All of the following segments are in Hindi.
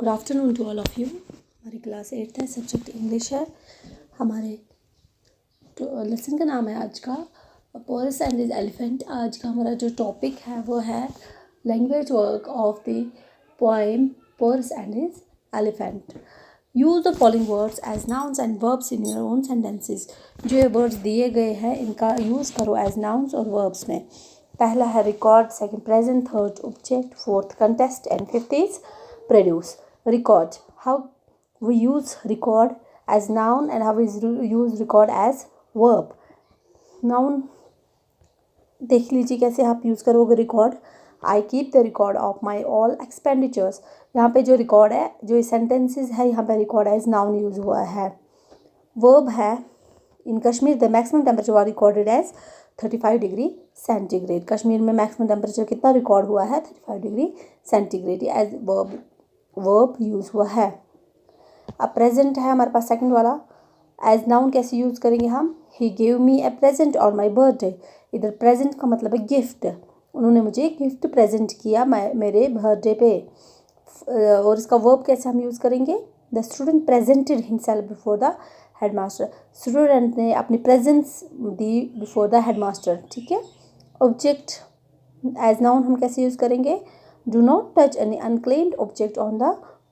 Good afternoon to all of you. हमारी क्लास 8th है, सब्जेक्ट इंग्लिश है। हमारे लेसन का नाम है आज का पोरस एंड हिज एलिफेंट। आज का हमारा जो टॉपिक है वो है language work of the poem Porus and his elephant. Use the following words as nouns and verbs in your own sentences. जो ये वर्ड्स दिए गए हैं इनका यूज़ करो एज नाउन्स और वर्ब्स में। पहला है record, second present, third object, fourth contest and fifth is produce. Record, how we use record as noun and how we use record as verb. Noun देख लीजिए कैसे आप यूज़ करोगे record. I keep the record of my all expenditures. यहाँ पे जो रिकॉर्ड है, जो सेंटेंसेस है, यहाँ पे रिकॉर्ड एज नाउन यूज हुआ है। वर्ब है in Kashmir the maximum temperature was recorded as 35 degree centigrade. Kashmir में मैक्सिमम टेम्परेचर कितना रिकॉर्ड हुआ है? 35 degree centigrade. As verb use हुआ है। अब प्रेजेंट है हमारे पास सेकंड वाला। एज नाउन कैसे यूज़ करेंगे हम? He give me a present on my birthday. इधर प्रेजेंट का मतलब है गिफ्ट। उन्होंने मुझे गिफ्ट प्रेजेंट किया मेरे बर्थडे पे। और इसका वर्ब कैसे हम यूज़ करेंगे? The student presented himself before the headmaster. Student ने अपनी presence the before the headmaster. ठीक है। ऑब्जेक्ट एज नाउन हम कैसे यूज़ करेंगे? Do not touch any unclaimed object on the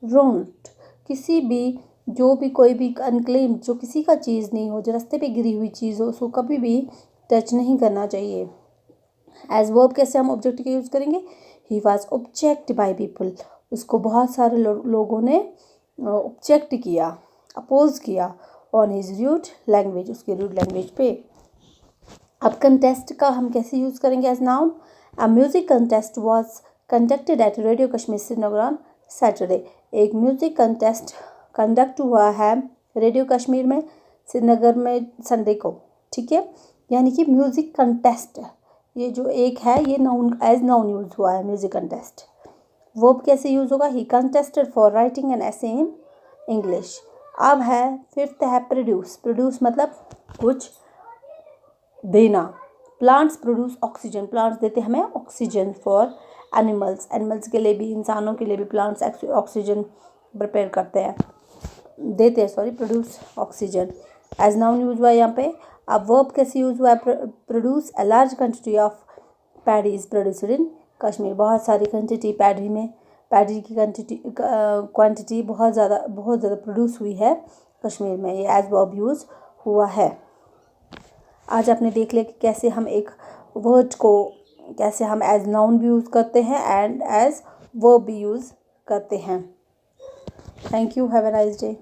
road. किसी भी जो भी कोई भी अनक्लेम्ड जो किसी का चीज़ नहीं हो, जो रास्ते पे गिरी हुई चीज़ हो, उसको कभी भी टच नहीं करना चाहिए। एज वर्ब कैसे हम ऑब्जेक्ट का यूज़ करेंगे? He was object by people. उसको बहुत सारे लोगों ने ऑब्जेक्ट किया, अपोज किया ऑन हिज रूड लैंग्वेज, उसके रूड लैंग्वेज पे। अब कंटेस्ट का हम कैसे यूज़ करेंगे as noun? A music contest was conducted at radio Kashmir Srinagar on Saturday. एक म्यूज़िक कंटेस्ट कंडक्ट हुआ है रेडियो कश्मीर में श्रीनगर में संडे को। ठीक है। यानी कि म्यूज़िक कंटेस्ट ये जो एक है ये नाउन एज नाउन यूज़ हुआ है म्यूज़िक कंटेस्ट। वर्ब कैसे यूज़ होगा? He contested for writing an essay in English. अब है फिफ्थ है प्रोड्यूस। प्रोड्यूस मतलब कुछ देना। Plants produce oxygen. प्लांट्स देते हमें ऑक्सीजन फॉर एनिमल्स। एनिमल्स के लिए भी, इंसानों के लिए भी प्लांट्स ऑक्सीजन प्रिपेयर करते हैं, देते हैं, sorry, produce oxygen. As noun use हुआ है यहाँ पे। अब वर्ब कैसे यूज हुआ है? Produce a large quantity of paddy is produced in Kashmir. बहुत सारी क्वान्टिटी पैडी में, पैडी की क्वान्टिटी बहुत ज़्यादा प्रोड्यूस हुई है कश्मीर में। ये एज वर्ब यूज हुआ है। आज आपने देख लिया कि कैसे हम एक वर्ड को कैसे हम एज नाउन भी यूज़ करते हैं एंड एज वर्ब भी यूज़ करते हैं। Thank you. Have a nice day.